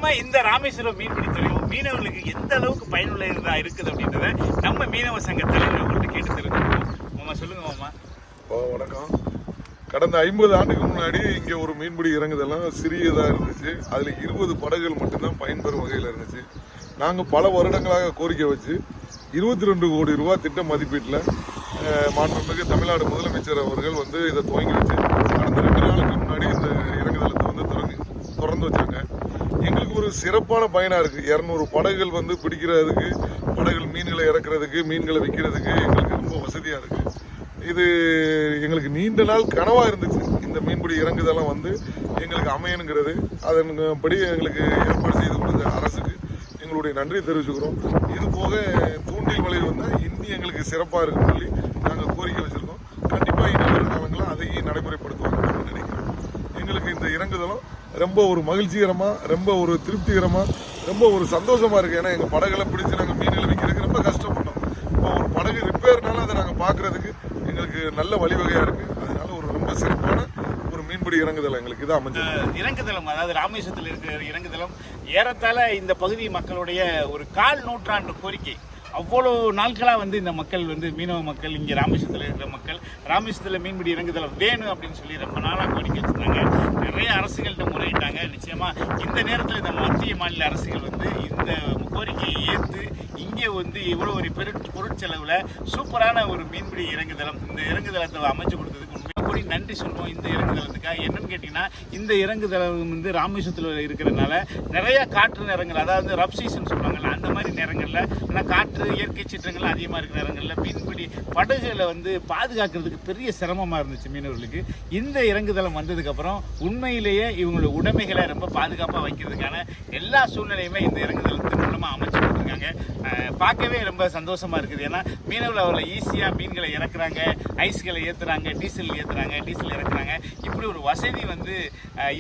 நிச்சயமா இந்த ராமேஸ்வரம் மீன்பிடி துறையும் மீனவர்களுக்கு எந்த அளவுக்கு பயனுள்ளதா இருக்குது அப்படின்றத நம்ம மீனவ சங்க தலைவர் அவங்கள்ட்ட கேட்டு தெரிஞ்சுக்கணும். மாமா சொல்லுங்க மாமா. வணக்கம். கடந்த 50 ஆண்டுக்கு முன்னாடி இங்கே ஒரு மீன்பிடி இறங்குதெல்லாம் சிறியதாக இருந்துச்சு. அதில் 20 படகுகள் மட்டும்தான் பயன்பெறும் வகையில் இருந்துச்சு. நாங்கள் பல வருடங்களாக கோரிக்கை வச்சு 22 கோடி ரூபா திட்ட மதிப்பீட்டில் மாண்புமிகு தமிழ்நாடு முதலமைச்சர் அவர்கள் வந்து இதை துவங்கி வச்சு கடந்த 2 நாளுக்கு முன்னாடி இந்த இறங்குதளத்தை வந்து திறந்து வச்சாங்க. எங்களுக்கு ஒரு சிறப்பான பயனாக இருக்குது. 200 படகுகள் வந்து பிடிக்கிறதுக்கு, படகுகள் மீன்களை இறக்குறதுக்கு, மீன்களை விற்கிறதுக்கு எங்களுக்கு ரொம்ப வசதியாக இருக்குது. இது எங்களுக்கு நீண்ட நாள் கனவாக இருந்துச்சு. இந்த மீன்பிடி இறங்குதெல்லாம் வந்து எங்களுக்கு அமையணுங்கிறது. அதன்படி எங்களுக்கு ஏற்பாடு செய்து கொடுத்த அரசுக்கு எங்களுடைய நன்றி தெரிவிச்சுக்கிறோம். இது போக தூண்டில் வலையில் வந்தால் இன்னும் எங்களுக்கு சிறப்பாக இருக்குன்னு சொல்லி நாங்கள் கோரிக்கை வச்சுருக்கோம். கண்டிப்பாக இனி வரும் காலங்களில் அதையும் நடைமுறைப்படுத்துவாங்க நினைக்கிறோம். எங்களுக்கு இந்த இறங்குதலும் ரொம்ப ஒரு மகிழ்ச்சிகரமாக, ரொம்ப ஒரு திருப்திகரமாக, ரொம்ப ஒரு சந்தோஷமாக இருக்குது. ஏன்னா எங்கள் படகுகளை பிடிச்சி நாங்கள் மீன்களை விற்கிறதுக்கு ரொம்ப கஷ்டப்பட்டோம். இப்போ ஒரு படகு ரிப்பேர்னாலும் அதை நாங்கள் பார்க்குறதுக்கு எங்களுக்கு நல்ல வழிவகையாக இருக்குது. அதனால ஒரு ரொம்ப சிறப்பான ஒரு மீன்பிடி இறங்குதலம் எங்களுக்கு இது அமைஞ்சது. இறங்குதளம், அதாவது ராமேஸ்வரத்தில் இருக்கிற இறங்குதளம் ஏறத்தாழ இந்த பகுதி மக்களுடைய ஒரு 1/4 நூற்றாண்டு கோரிக்கை. அவ்வளோ நாட்களாக வந்து இந்த மக்கள் வந்து மீனவ மக்கள், இங்கே ராமேஸ்வரத்தில் இருக்கிற மக்கள் ராமேஸ்வரத்தில் மீன்பிடி இறங்குதளம் வேணும் அப்படின்னு சொல்லி ரொம்ப நாளாக கோரிக்கை வச்சுருந்தாங்க. நிறைய அரசுகள்கிட்ட முறையிட்டாங்க. நிச்சயமாக இந்த நேரத்தில் இந்த மத்திய மாநில அரசுகள் வந்து இந்த கோரிக்கையை ஏற்று இங்கே வந்து இவ்வளோ ஒரு பொருட்செலவில் சூப்பரான ஒரு மீன்பிடி இறங்குதளம், இந்த இறங்குதளத்தை அமைச்சு கொடுத்ததுக்கு கோடி நன்றி சொல்லுவோம். இந்த இறங்குதளத்துக்காக என்னன்னு கேட்டிங்கன்னா, இந்த இறங்குதளம் வந்து ராமேஸ்வரத்தில் இருக்கிறதுனால நிறையா காற்று நேரங்கள், அதாவது ரப் சீசன் சொல்லுவாங்கல்ல, அந்த மாதிரி நேரங்களில், ஆனால் காற்று இயற்கை சீற்றங்கள் அதிகமாக இருக்கிற நேரங்களில் மீன்பிடி படகுகளை வந்து பாதுகாக்கிறதுக்கு பெரிய சிரமமாக இருந்துச்சு மீனவர்களுக்கு. இந்த இறங்குதளம் வந்ததுக்கப்புறம் உண்மையிலேயே இவங்களோட உடைமைகளை ரொம்ப பாதுகாப்பாக வைக்கிறதுக்கான எல்லா சூழ்நிலையுமே இந்த இறங்குதளத்தின் மூலமாக அமைச்சு கொடுத்துருக்காங்க. பார்க்கவே ரொம்ப சந்தோஷமாக இருக்குது. ஏன்னா மீனவர்கள் அவர்களை ஈஸியாக மீன்களை இறக்குறாங்க, ஐஸ்களை ஏற்றுறாங்க, டீசல் இறக்குறாங்க. இப்படி ஒரு வசதி வந்து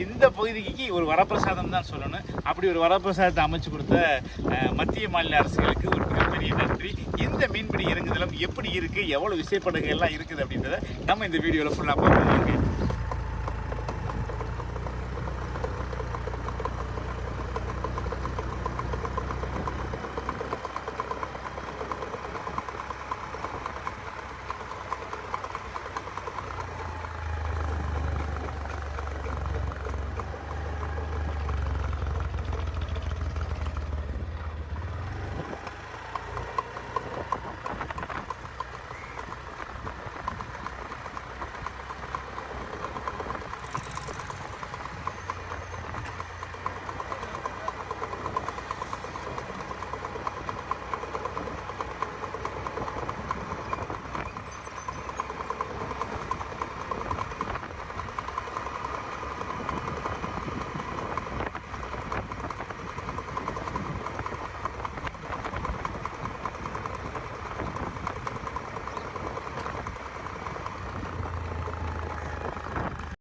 இந்த பகுதிக்கு ஒரு வரப்பிரசாதம் தான் சொல்லணும். அப்படி ஒரு வரப்பிரசாதத்தை அமைச்சு கொடுத்த மத்திய மாநில அரசுகளுக்கு ஒரு மிகப்பெரிய நன்றி. இந்த மீன்பிடி இறங்குதளம் எப்படி இருக்குது, எவ்வளோ விசைப்படகுகள் எல்லாம் இருக்குது அப்படின்றத நம்ம இந்த வீடியோவில் ஃபுல்லாக பார்ப்போம்.